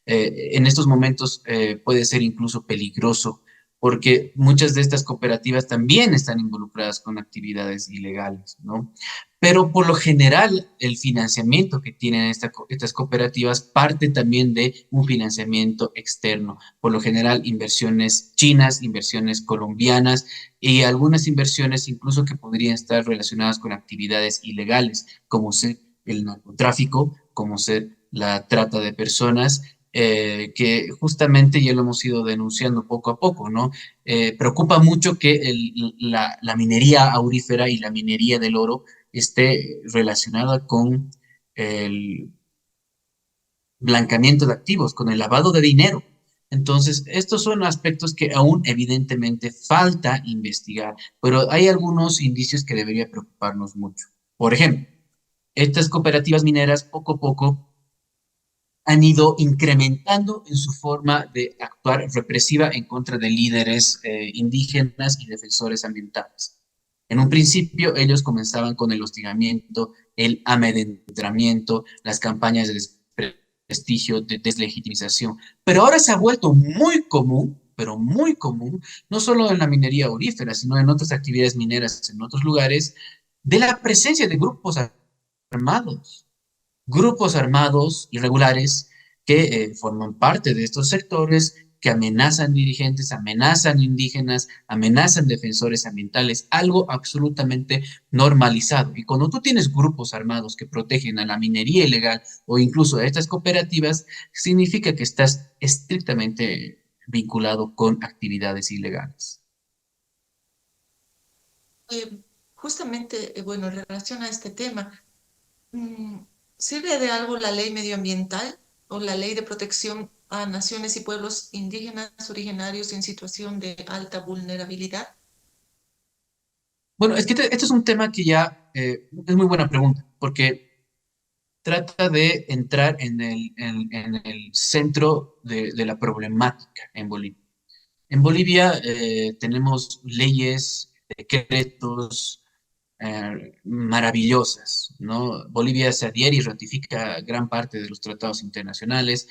en estos momentos puede ser incluso peligroso, porque muchas de estas cooperativas también están involucradas con actividades ilegales, ¿no? Pero por lo general, el financiamiento que tienen estas cooperativas parte también de un financiamiento externo. Por lo general, inversiones chinas, inversiones colombianas y algunas inversiones incluso que podrían estar relacionadas con actividades ilegales, como el narcotráfico, como ser la trata de personas, que justamente ya lo hemos ido denunciando poco a poco, ¿no? Preocupa mucho que la minería aurífera y la minería del oro esté relacionada con el blanqueamiento de activos, con el lavado de dinero. Entonces, estos son aspectos que aún evidentemente falta investigar, pero hay algunos indicios que debería preocuparnos mucho. Por ejemplo, estas cooperativas mineras poco a poco han ido incrementando en su forma de actuar represiva en contra de líderes indígenas y defensores ambientales. En un principio, ellos comenzaban con el hostigamiento, el amedrentamiento, las campañas de desprestigio, de deslegitimización. Pero ahora se ha vuelto muy común, pero muy común, no solo en la minería aurífera, sino en otras actividades mineras en otros lugares, de la presencia de grupos armados irregulares que forman parte de estos sectores, que amenazan dirigentes, amenazan indígenas, amenazan defensores ambientales, algo absolutamente normalizado. Y cuando tú tienes grupos armados que protegen a la minería ilegal o incluso a estas cooperativas, significa que estás estrictamente vinculado con actividades ilegales. Eh, Justamente, bueno, en relación a este tema, mm, ¿sirve de algo la ley medioambiental o la ley de protección a naciones y pueblos indígenas originarios en situación de alta vulnerabilidad? Bueno, es que este es un tema que ya es muy buena pregunta, porque trata de entrar en el centro de la problemática en Bolivia. En Bolivia tenemos leyes, decretos maravillosas, ¿no? Bolivia se adhiere y ratifica gran parte de los tratados internacionales.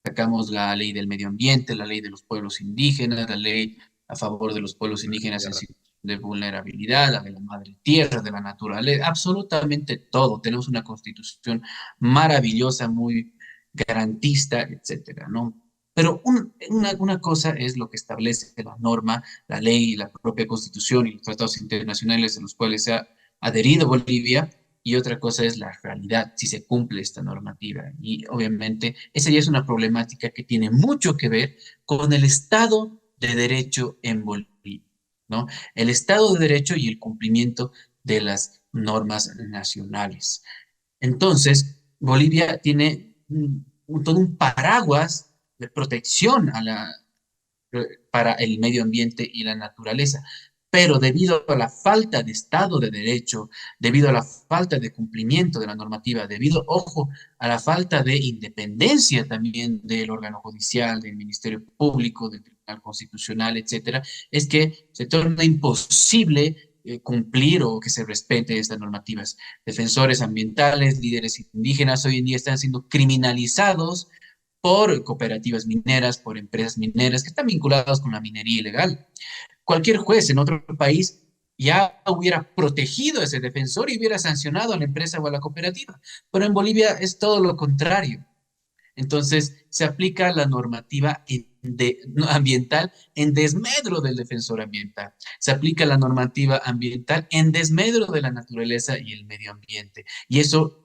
Sacamos la ley del medio ambiente, la ley de los pueblos indígenas, la ley a favor de los pueblos indígenas en situación de vulnerabilidad, la de la madre tierra, de la naturaleza, absolutamente todo. Tenemos una constitución maravillosa, muy garantista, etcétera, ¿no? Pero una cosa es lo que establece la norma, la ley, la propia constitución y los tratados internacionales a los cuales se ha adherido Bolivia, y otra cosa es la realidad, si se cumple esta normativa. Y obviamente esa ya es una problemática que tiene mucho que ver con el Estado de Derecho en Bolivia, ¿no? El Estado de Derecho y el cumplimiento de las normas nacionales. Entonces, Bolivia tiene todo un paraguas de protección para el medio ambiente y la naturaleza. Pero debido a la falta de Estado de Derecho, debido a la falta de cumplimiento de la normativa, debido, ojo, a la falta de independencia también del órgano judicial, del Ministerio Público, del Tribunal Constitucional, etcétera, es que se torna imposible cumplir o que se respete estas normativas. Defensores ambientales, líderes indígenas hoy en día están siendo criminalizados por cooperativas mineras, por empresas mineras que están vinculadas con la minería ilegal. Cualquier juez en otro país ya hubiera protegido a ese defensor y hubiera sancionado a la empresa o a la cooperativa, pero en Bolivia es todo lo contrario. Entonces, se aplica la normativa ambiental en desmedro del defensor ambiental. Se aplica la normativa ambiental en desmedro de la naturaleza y el medio ambiente. Y eso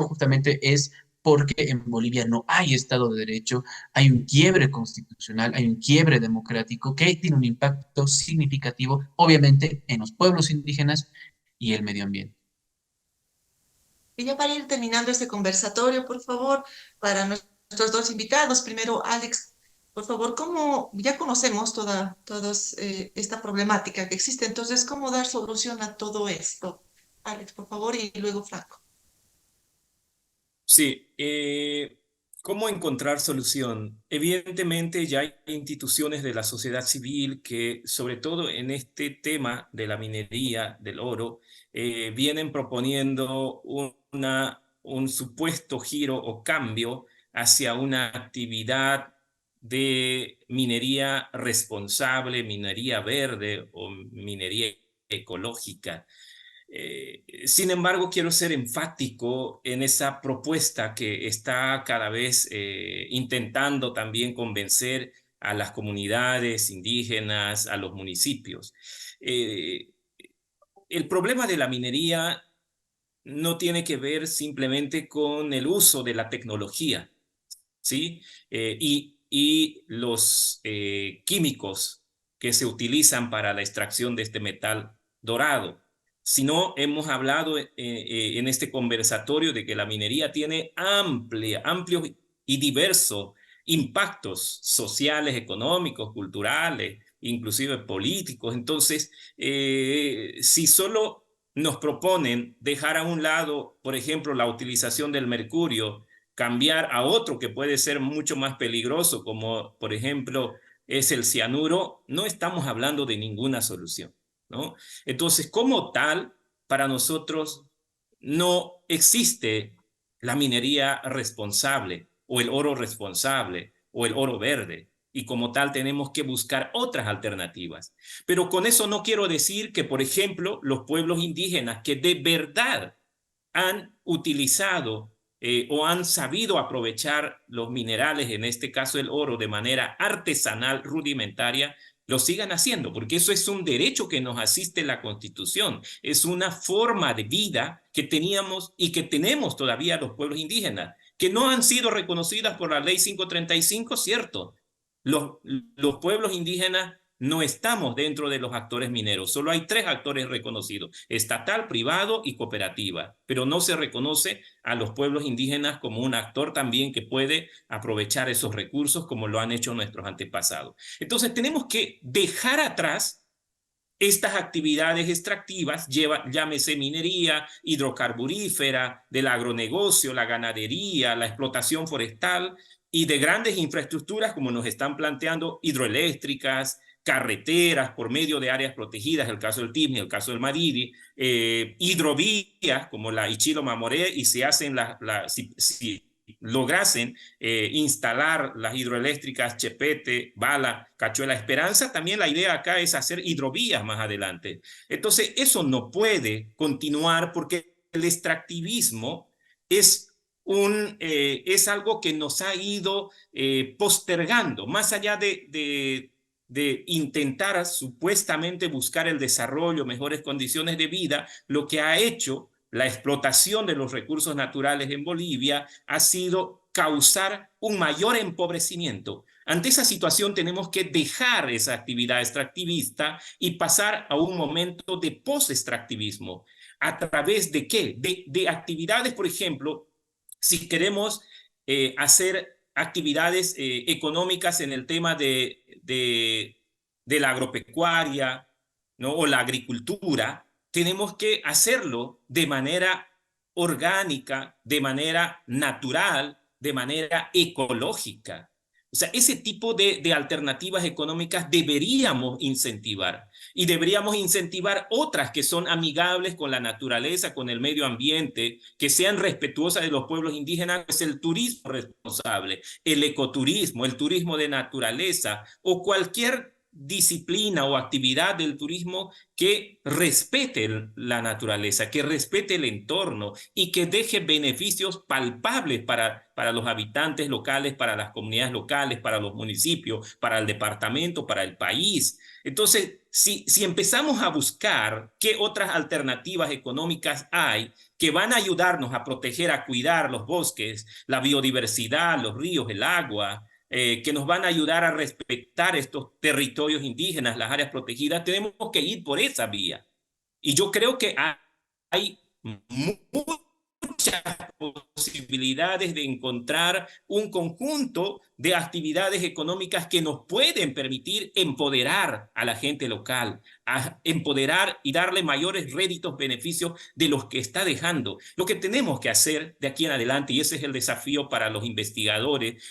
justamente es porque en Bolivia no hay Estado de Derecho, hay un quiebre constitucional, hay un quiebre democrático que tiene un impacto significativo, obviamente, en los pueblos indígenas y el medio ambiente. Y ya para ir terminando este conversatorio, por favor, para nuestros dos invitados, primero Alex, por favor, ¿cómo ya conocemos toda esta problemática que existe? Entonces, ¿cómo dar solución a todo esto? Alex, por favor, y luego Franco. Sí, ¿cómo encontrar solución? Evidentemente ya hay instituciones de la sociedad civil que, sobre todo en este tema de la minería del oro, vienen proponiendo un supuesto giro o cambio hacia una actividad de minería responsable, minería verde o minería ecológica. Sin embargo, quiero ser enfático en esa propuesta que está cada vez intentando también convencer a las comunidades indígenas, a los municipios. El problema de la minería no tiene que ver simplemente con el uso de la tecnología, ¿sí? Y los químicos que se utilizan para la extracción de este metal dorado, sino hemos hablado en este conversatorio de que la minería tiene amplios y diversos impactos sociales, económicos, culturales, inclusive políticos. Entonces, si solo nos proponen dejar a un lado, por ejemplo, la utilización del mercurio, cambiar a otro que puede ser mucho más peligroso, como por ejemplo es el cianuro, no estamos hablando de ninguna solución, ¿no? Entonces, como tal, para nosotros no existe la minería responsable o el oro responsable o el oro verde. Y como tal tenemos que buscar otras alternativas. Pero con eso no quiero decir que, por ejemplo, los pueblos indígenas que de verdad han utilizado o han sabido aprovechar los minerales, en este caso el oro, de manera artesanal, rudimentaria, lo sigan haciendo, porque eso es un derecho que nos asiste la Constitución, es una forma de vida que teníamos y que tenemos todavía los pueblos indígenas, que no han sido reconocidas por la Ley 535, cierto. Los pueblos indígenas no estamos dentro de los actores mineros, solo hay 3 actores reconocidos, estatal, privado y cooperativa, pero no se reconoce a los pueblos indígenas como un actor también que puede aprovechar esos recursos como lo han hecho nuestros antepasados. Entonces tenemos que dejar atrás estas actividades extractivas, llámese minería, hidrocarburífera, del agronegocio, la ganadería, la explotación forestal y de grandes infraestructuras como nos están planteando hidroeléctricas, carreteras por medio de áreas protegidas, el caso del Tismi, el caso del Madidi, hidrovías como la Ichilo Mamoré, y se hacen si lograsen instalar las hidroeléctricas Chepete, Bala, Cachuela, Esperanza, también la idea acá es hacer hidrovías más adelante. Entonces, eso no puede continuar porque el extractivismo es algo que nos ha ido postergando, más allá de intentar supuestamente buscar el desarrollo, mejores condiciones de vida, lo que ha hecho la explotación de los recursos naturales en Bolivia ha sido causar un mayor empobrecimiento. Ante esa situación tenemos que dejar esa actividad extractivista y pasar a un momento de post-extractivismo. ¿A través de qué? De actividades, por ejemplo, si queremos hacer actividades económicas en el tema de la agropecuaria, ¿no? O la agricultura, tenemos que hacerlo de manera orgánica, de manera natural, de manera ecológica. O sea, ese tipo de alternativas económicas deberíamos incentivar y deberíamos incentivar otras que son amigables con la naturaleza, con el medio ambiente, que sean respetuosas de los pueblos indígenas, es el turismo responsable, el ecoturismo, el turismo de naturaleza o cualquier disciplina o actividad del turismo que respete la naturaleza, que respete el entorno y que deje beneficios palpables para los habitantes locales, para las comunidades locales, para los municipios, para el departamento, para el país. Entonces, si empezamos a buscar qué otras alternativas económicas hay que van a ayudarnos a proteger, a cuidar los bosques, la biodiversidad, los ríos, el agua, que nos van a ayudar a respetar estos territorios indígenas, las áreas protegidas, tenemos que ir por esa vía. Y yo creo que hay muchas posibilidades de encontrar un conjunto de actividades económicas que nos pueden permitir empoderar a la gente local, a empoderar y darle mayores réditos, beneficios de los que está dejando. Lo que tenemos que hacer de aquí en adelante, y ese es el desafío para los investigadores,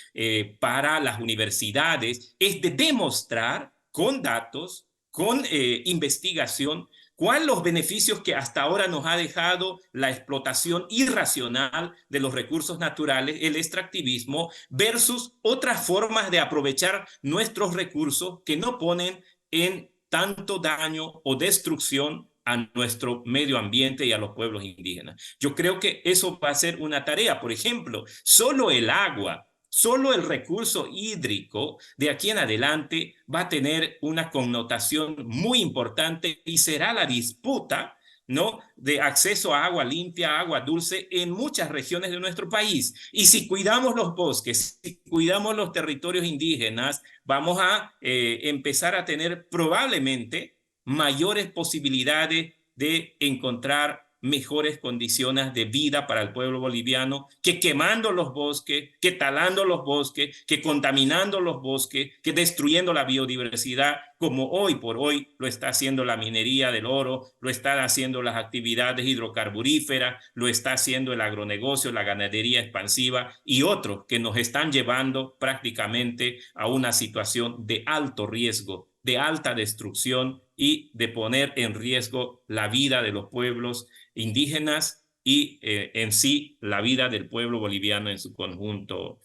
para las universidades, es de demostrar con datos, con investigación, ¿cuáles los beneficios que hasta ahora nos ha dejado la explotación irracional de los recursos naturales, el extractivismo, versus otras formas de aprovechar nuestros recursos que no ponen en tanto daño o destrucción a nuestro medio ambiente y a los pueblos indígenas? Yo creo que eso va a ser una tarea. Por ejemplo, solo el agua, solo el recurso hídrico de aquí en adelante va a tener una connotación muy importante y será la disputa ¿no? De acceso a agua limpia, agua dulce en muchas regiones de nuestro país. Y si cuidamos los bosques, si cuidamos los territorios indígenas, vamos a empezar a tener probablemente mayores posibilidades de encontrar mejores condiciones de vida para el pueblo boliviano que quemando los bosques, que talando los bosques, que contaminando los bosques, que destruyendo la biodiversidad, como hoy por hoy lo está haciendo la minería del oro, lo están haciendo las actividades hidrocarburíferas, lo está haciendo el agronegocio, la ganadería expansiva y otros que nos están llevando prácticamente a una situación de alto riesgo, de alta destrucción y de poner en riesgo la vida de los pueblos indígenas y en sí la vida del pueblo boliviano en su conjunto,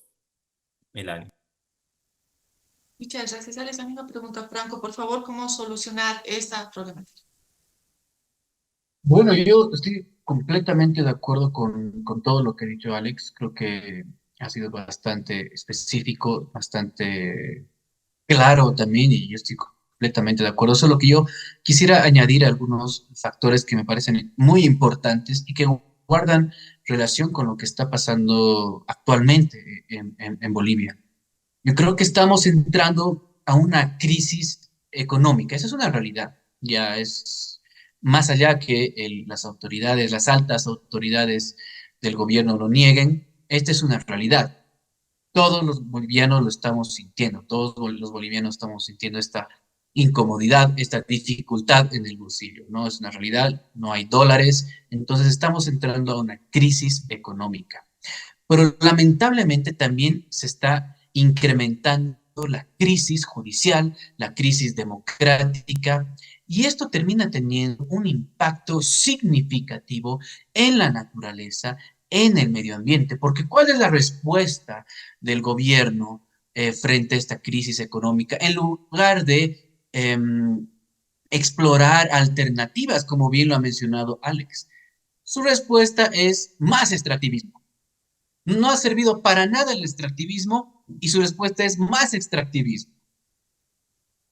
Melanie. Muchas gracias, Alex. La misma pregunta, Franco, por favor, ¿cómo solucionar esta problemática? Bueno, yo estoy completamente de acuerdo con todo lo que ha dicho Alex. Creo que ha sido bastante específico, bastante claro también, y yo estoy completamente de acuerdo. Solo que yo quisiera añadir algunos factores que me parecen muy importantes y que guardan relación con lo que está pasando actualmente en Bolivia. Yo creo que estamos entrando a una crisis económica. Esa es una realidad. Ya es más allá que las autoridades, las altas autoridades del gobierno lo nieguen, esta es una realidad. Todos los bolivianos lo estamos sintiendo, todos los bolivianos estamos sintiendo esta incomodidad, esta dificultad en el bolsillo, ¿no? Es una realidad, no hay dólares, entonces estamos entrando a una crisis económica. Pero lamentablemente también se está incrementando la crisis judicial, la crisis democrática, y esto termina teniendo un impacto significativo en la naturaleza, en el medio ambiente, porque ¿cuál es la respuesta del gobierno frente a esta crisis económica? En lugar de explorar alternativas, como bien lo ha mencionado Alex, su respuesta es más extractivismo. No ha servido para nada el extractivismo y su respuesta es más extractivismo.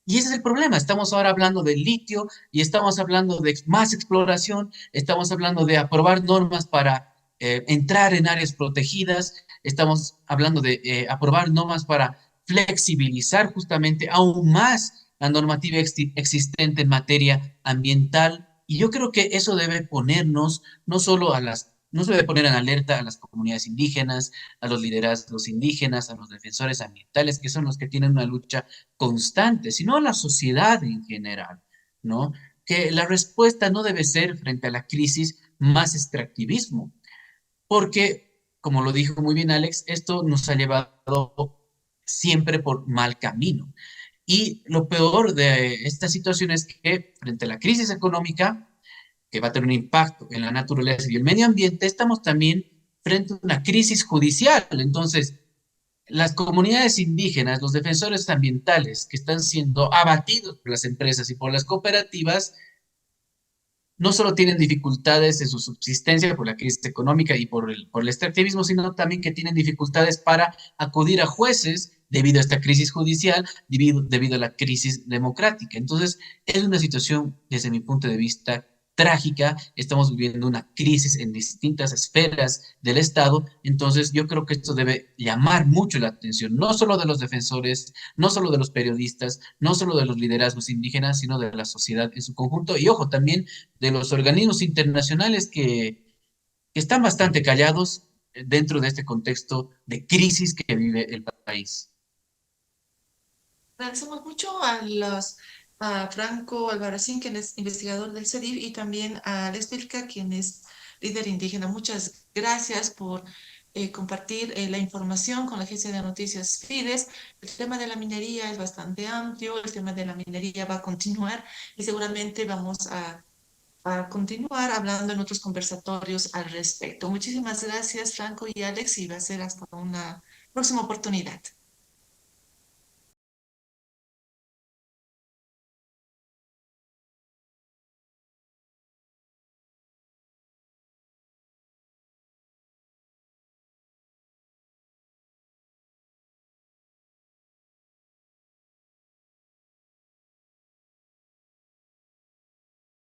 Y ese es el problema. Estamos ahora hablando de litio y estamos hablando de más exploración, estamos hablando de aprobar normas para entrar en áreas protegidas, estamos hablando de aprobar normas para flexibilizar justamente aún más la normativa existente en materia ambiental. Y yo creo que eso debe ponernos no solo a las no se debe poner en alerta a las comunidades indígenas, a los liderazgos indígenas, a los defensores ambientales, que son los que tienen una lucha constante, sino a la sociedad en general, ¿no? Que la respuesta no debe ser frente a la crisis más extractivismo, porque, como lo dijo muy bien Alex, esto nos ha llevado siempre por mal camino. Y lo peor de esta situación es que frente a la crisis económica, que va a tener un impacto en la naturaleza y el medio ambiente, estamos también frente a una crisis judicial. Entonces, las comunidades indígenas, los defensores ambientales que están siendo abatidos por las empresas y por las cooperativas, no solo tienen dificultades en su subsistencia por la crisis económica y por el extractivismo, sino también que tienen dificultades para acudir a jueces debido a esta crisis judicial, debido a la crisis democrática. Entonces, es una situación, desde mi punto de vista, trágica. Estamos viviendo una crisis en distintas esferas del Estado. Entonces, yo creo que esto debe llamar mucho la atención, no solo de los defensores, no solo de los periodistas, no solo de los liderazgos indígenas, sino de la sociedad en su conjunto. Y ojo, también de los organismos internacionales que están bastante callados dentro de este contexto de crisis que vive el país. Agradecemos mucho a Franco Albarracín, quien es investigador del CEDIF, y también a Alex Vilca, quien es líder indígena. Muchas gracias por compartir la información con la Agencia de Noticias Fides. El tema de la minería es bastante amplio, el tema de la minería va a continuar y seguramente vamos a continuar hablando en otros conversatorios al respecto. Muchísimas gracias, Franco y Alex, y va a ser hasta una próxima oportunidad.